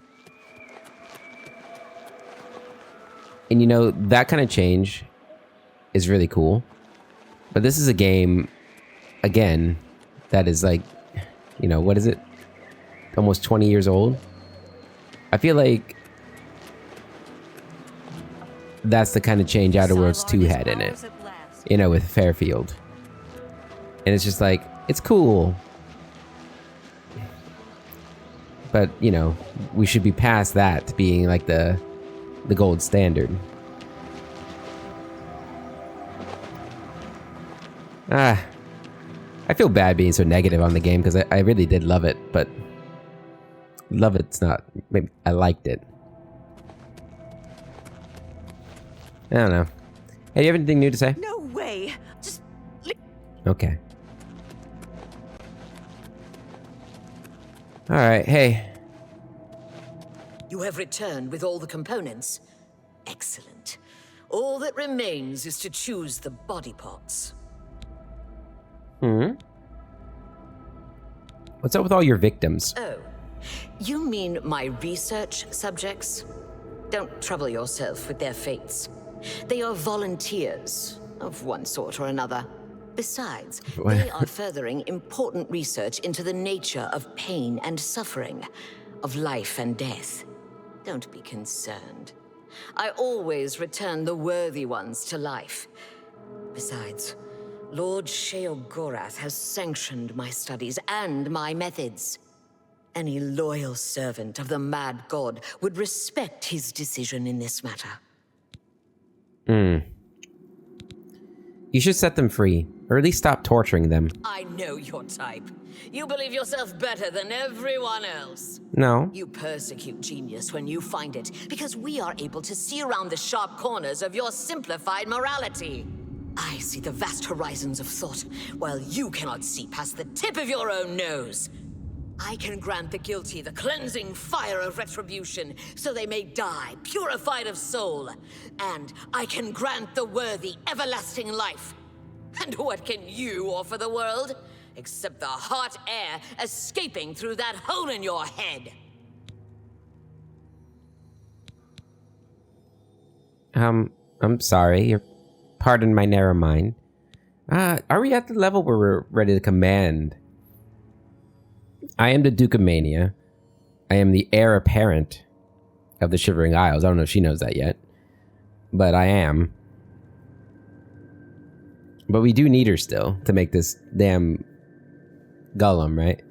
And you know, that kind of change is really cool. But this is a game, again, that is like, you know, what is it? Almost 20 years old. I feel like that's the kind of change Outer Worlds 2 had in it. You know, with Fairfield. And it's just like, it's cool. But, you know, we should be past that being like the gold standard. I feel bad being so negative on the game because I really did love it, but love it's not, maybe I liked it. I don't know. Hey, do you have anything new to say? No way. Just... Okay. Alright, hey. You have returned with all the components. Excellent. All that remains is to choose the body parts. What's up with all your victims? Oh, you mean my research subjects? Don't trouble yourself with their fates. They are volunteers of one sort or another. Besides, they are furthering important research into the nature of pain and suffering, of life and death. Don't be concerned. I always return the worthy ones to life. Besides, Lord Sheogorath has sanctioned my studies and my methods. Any loyal servant of the Mad God would respect his decision in this matter. You should set them free, or at least stop torturing them. I know your type. You believe yourself better than everyone else. No. You persecute genius when you find it, because we are able to see around the sharp corners of your simplified morality. I see the vast horizons of thought, while you cannot see past the tip of your own nose. I can grant the guilty the cleansing fire of retribution, so they may die, purified of soul. And I can grant the worthy everlasting life. And what can you offer the world? Except the hot air escaping through that hole in your head. I'm sorry. Pardon my narrow mind. Are we at the level where we're ready to command? I am the Duke of Mania. I am the heir apparent of the Shivering Isles. I don't know if she knows that yet. But I am. But we do need her still to make this damn golem, right?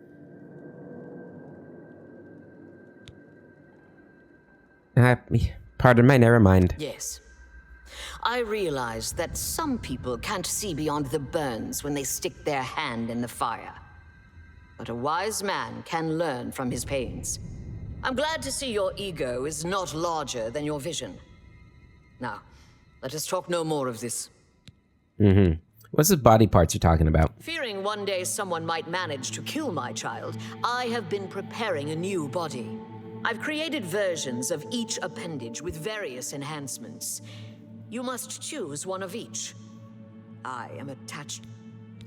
Pardon my narrow mind. Yes. I realize that some people can't see beyond the burns when they stick their hand in the fire. But a wise man can learn from his pains. I'm glad to see your ego is not larger than your vision. Now, let us talk no more of this. What's the body parts you're talking about? Fearing one day someone might manage to kill my child, I have been preparing a new body. I've created versions of each appendage with various enhancements. You must choose one of each. I am attached...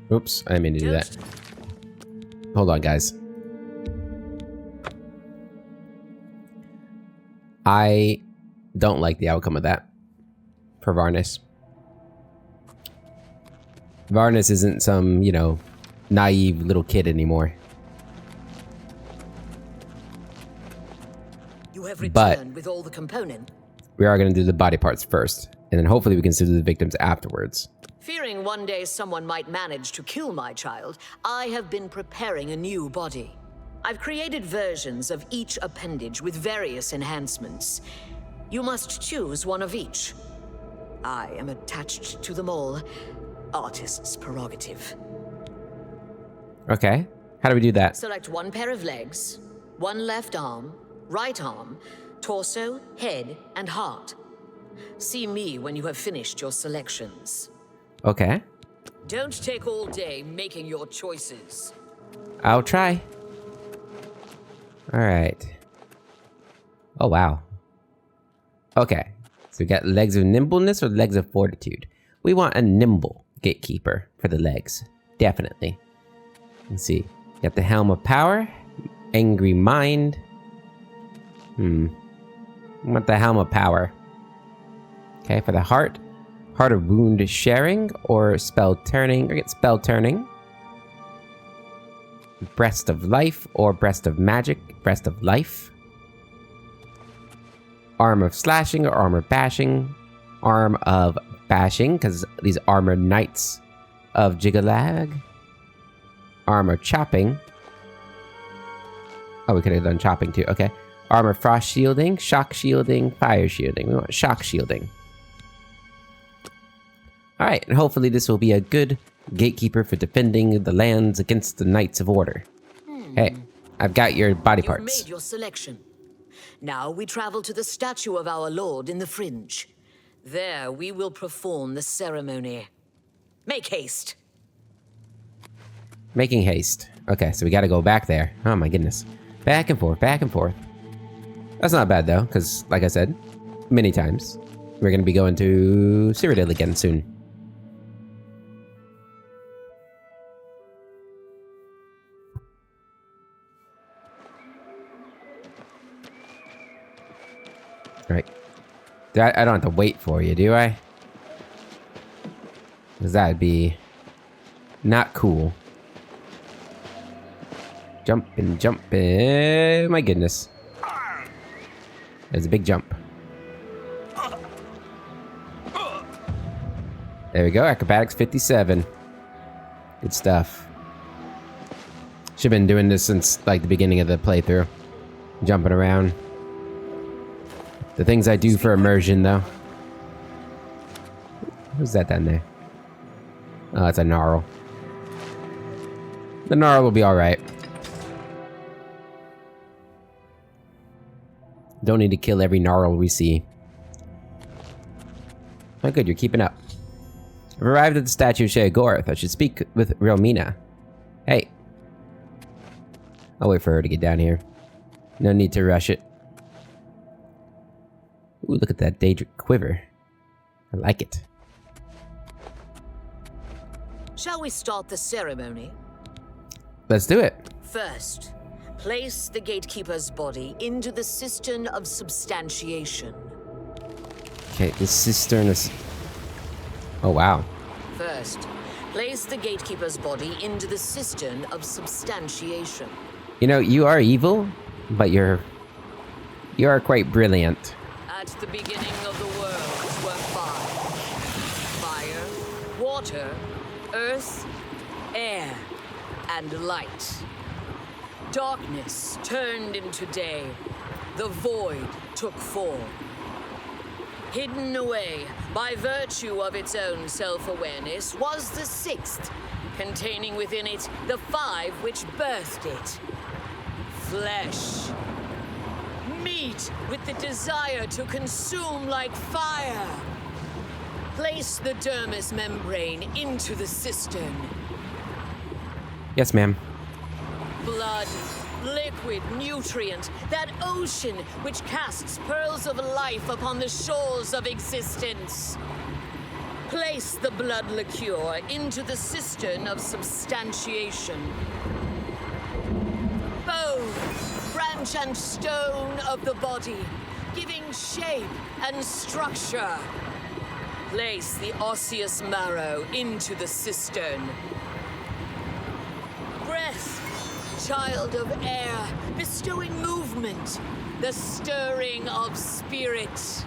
Oops, I didn't mean to do that. Hold on, guys. I don't like the outcome of that for Varnus. Varnus isn't some, you know, naive little kid anymore. You have returned with all the components. We are going to do the body parts first, and then hopefully we can do the victims afterwards. Fearing one day someone might manage to kill my child, I have been preparing a new body. I've created versions of each appendage with various enhancements. You must choose one of each. I am attached to them all. Artist's prerogative. Okay. How do we do that? Select one pair of legs, one left arm, right arm, torso, head, and heart. See me when you have finished your selections. Okay. Don't take all day making your choices. I'll try. Alright. Oh, wow. Okay. So we got legs of nimbleness or legs of fortitude. We want a nimble gatekeeper for the legs. Definitely. Let's see. Got the helm of power. Angry mind. I want the helm of power. Okay, for the heart. Heart of wound sharing or spell turning. Or get spell turning. Breast of life or breast of magic. Breast of life. Arm of slashing or armor bashing. Arm of bashing, because these armored knights of Jigalag. Armor chopping. Oh, we could have done chopping too. Okay. Armor frost shielding, shock shielding, fire shielding. We want shock shielding. Alright, and hopefully this will be a good gatekeeper for defending the lands against the Knights of Order. Hey, I've got your body parts. You've made your selection. Now we travel to the statue of our lord in the fringe. There we will perform the ceremony. Make haste. Making haste. Okay, so we gotta go back there. Oh my goodness. Back and forth, back and forth. That's not bad though, because like I said, many times, we're gonna be going to Cyrodiil again soon. Right. I don't have to wait for you, do I? Because that'd be not cool. Jumping, jumping. My goodness. There's a big jump. There we go. Acrobatics 57. Good stuff. Should have been doing this since like the beginning of the playthrough. Jumping around. The things I do for immersion, though. Who's that down there? Oh, it's a gnarl. The gnarl will be alright. Don't need to kill every gnarl we see. Oh, good, you're keeping up. I've arrived at the statue of Sheogorath. I should speak with Relmina. Hey. I'll wait for her to get down here. No need to rush it. Ooh, look at that Daedric quiver. I like it. Shall we start the ceremony? Let's do it. First, place the Gatekeeper's body into the cistern of substantiation. Okay, the cistern is... Oh, wow. First, place the Gatekeeper's body into the cistern of substantiation. You know, you are evil, but you are quite brilliant. At the beginning of the worlds were fire, water, earth, air, and light. Darkness turned into day. The void took form. Hidden away by virtue of its own self-awareness was the sixth, containing within it the five which birthed it. Flesh. Meat with the desire to consume like fire. Place the dermis membrane into the cistern. Yes, ma'am. Blood, liquid, nutrient, that ocean which casts pearls of life upon the shores of existence. Place the blood liqueur into the cistern of substantiation. Bone, branch and stone of the body, giving shape and structure. Place the osseous marrow into the cistern. Breath, child of air, bestowing movement, the stirring of spirit.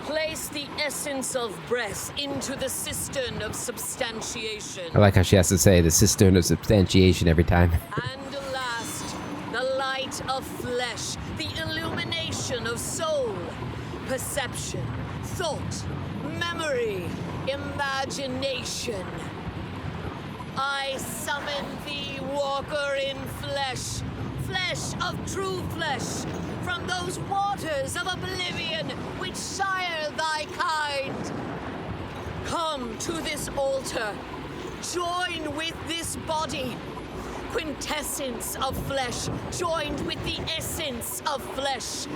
Place the essence of breath into the cistern of substantiation. I like how she has to say the cistern of substantiation every time. And last, the light of flesh, the illumination of soul, perception, thought, memory, imagination. I summon thee, walker in flesh, flesh of true flesh, from those waters of oblivion which sire thy kind. Come to this altar, join with this body, quintessence of flesh, joined with the essence of flesh,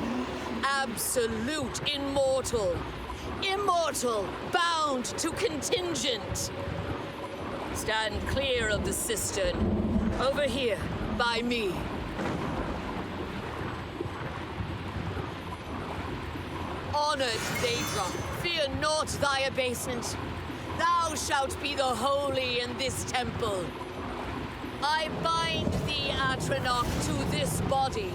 absolute immortal, immortal bound to contingent. Stand clear of the cistern, over here, by me. Honored Daedra, fear not thy abasement. Thou shalt be the holy in this temple. I bind thee, Atronach, to this body.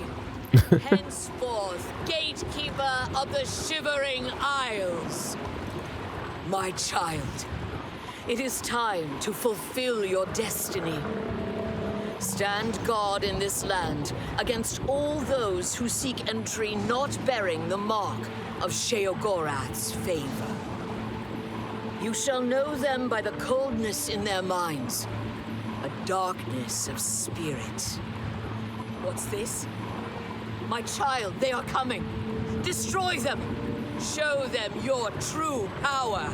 Henceforth, gatekeeper of the Shivering Isles. My child, it is time to fulfill your destiny. Stand guard in this land against all those who seek entry not bearing the mark of Sheogorath's favor. You shall know them by the coldness in their minds, a darkness of spirit. What's this? My child, they are coming. Destroy them. Show them your true power.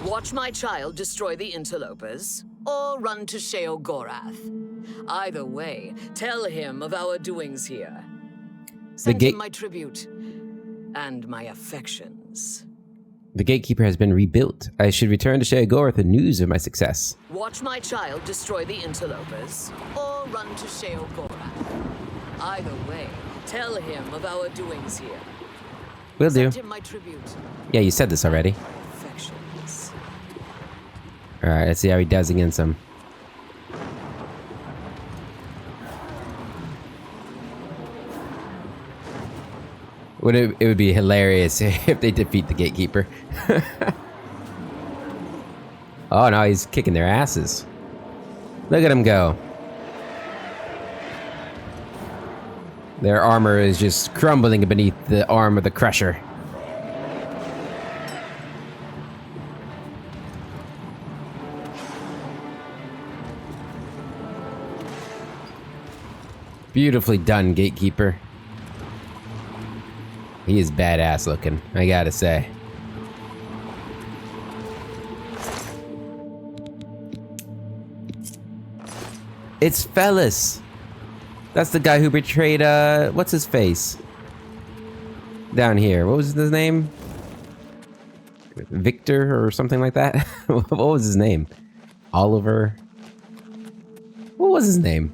Watch my child destroy the interlopers. or run to Sheogorath. Either way, tell him of our doings here. Send him my tribute and my affections. The Gatekeeper has been rebuilt. I should return to Sheogorath with news of my success. Watch my child destroy the interlopers, or run to Sheogorath. Either way, tell him of our doings here. Will do. Send him my tribute. Yeah, you said this already. Affections. Alright, let's see how he does against him. It would be hilarious if they defeat the Gatekeeper. Oh no, he's kicking their asses. Look at him go. Their armor is just crumbling beneath the arm of the Crusher. Beautifully done, Gatekeeper. He is badass looking, I gotta say. It's Fellis. That's the guy who betrayed, what's his face? Down here. What was his name? Victor or something like that? What was his name? Oliver? What was his name?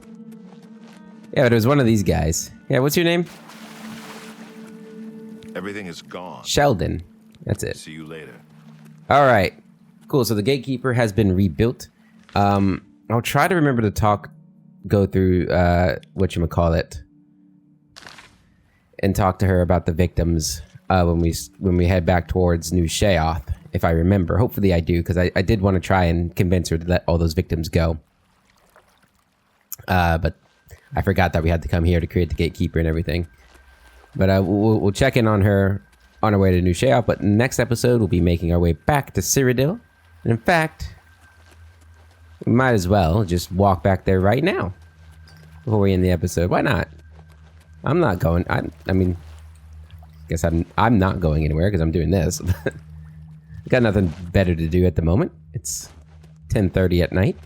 Yeah, but it was one of these guys. Yeah, what's your name? Everything is gone. Sheldon. That's it. See you later. All right. Cool. So the Gatekeeper has been rebuilt. I'll try to remember to go through, whatchamacallit, and talk to her about the victims, when we head back towards New Sheoth, if I remember. Hopefully I do, because I did want to try and convince her to let all those victims go. But I forgot that we had to come here to create the Gatekeeper and everything. But we'll check in on her on our way to New Sheoth. But next episode, we'll be making our way back to Cyrodiil. And in fact, we might as well just walk back there right now before we end the episode. Why not? I'm not going. I mean, I guess I'm not going anywhere because I'm doing this. Got nothing better to do at the moment. It's 10:30 at night.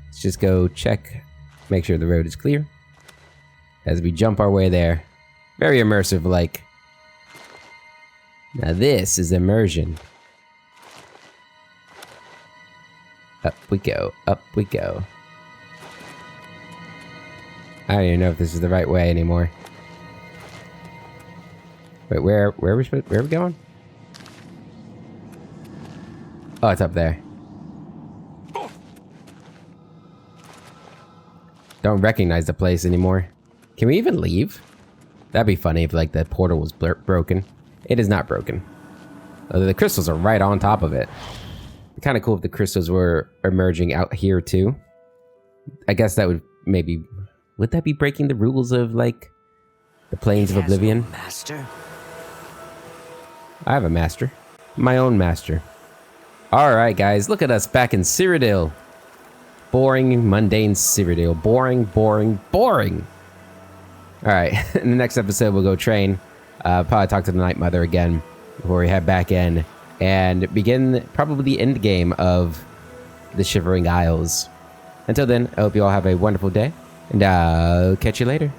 Let's just go check, make sure the road is clear as we jump our way there. Very immersive, like. Now this is immersion. Up we go, up we go. I don't even know if this is the right way anymore. Wait, where are we going? Oh, it's up there. Don't recognize the place anymore. Can we even leave? That'd be funny if, like, the portal was broken. It is not broken. Although the crystals are right on top of it. Kind of cool if the crystals were emerging out here too. I guess that would maybe... Would that be breaking the rules of, like, the Plains of Oblivion? No master. I have a master. My own master. Alright, guys. Look at us back in Cyrodiil. Boring, mundane Cyrodiil. Boring, boring, boring. Alright. In the next episode, we'll go train. Probably talk to the Night Mother again before we head back in. And begin probably the end game of the Shivering Isles. Until then, I hope you all have a wonderful day. And I'll catch you later.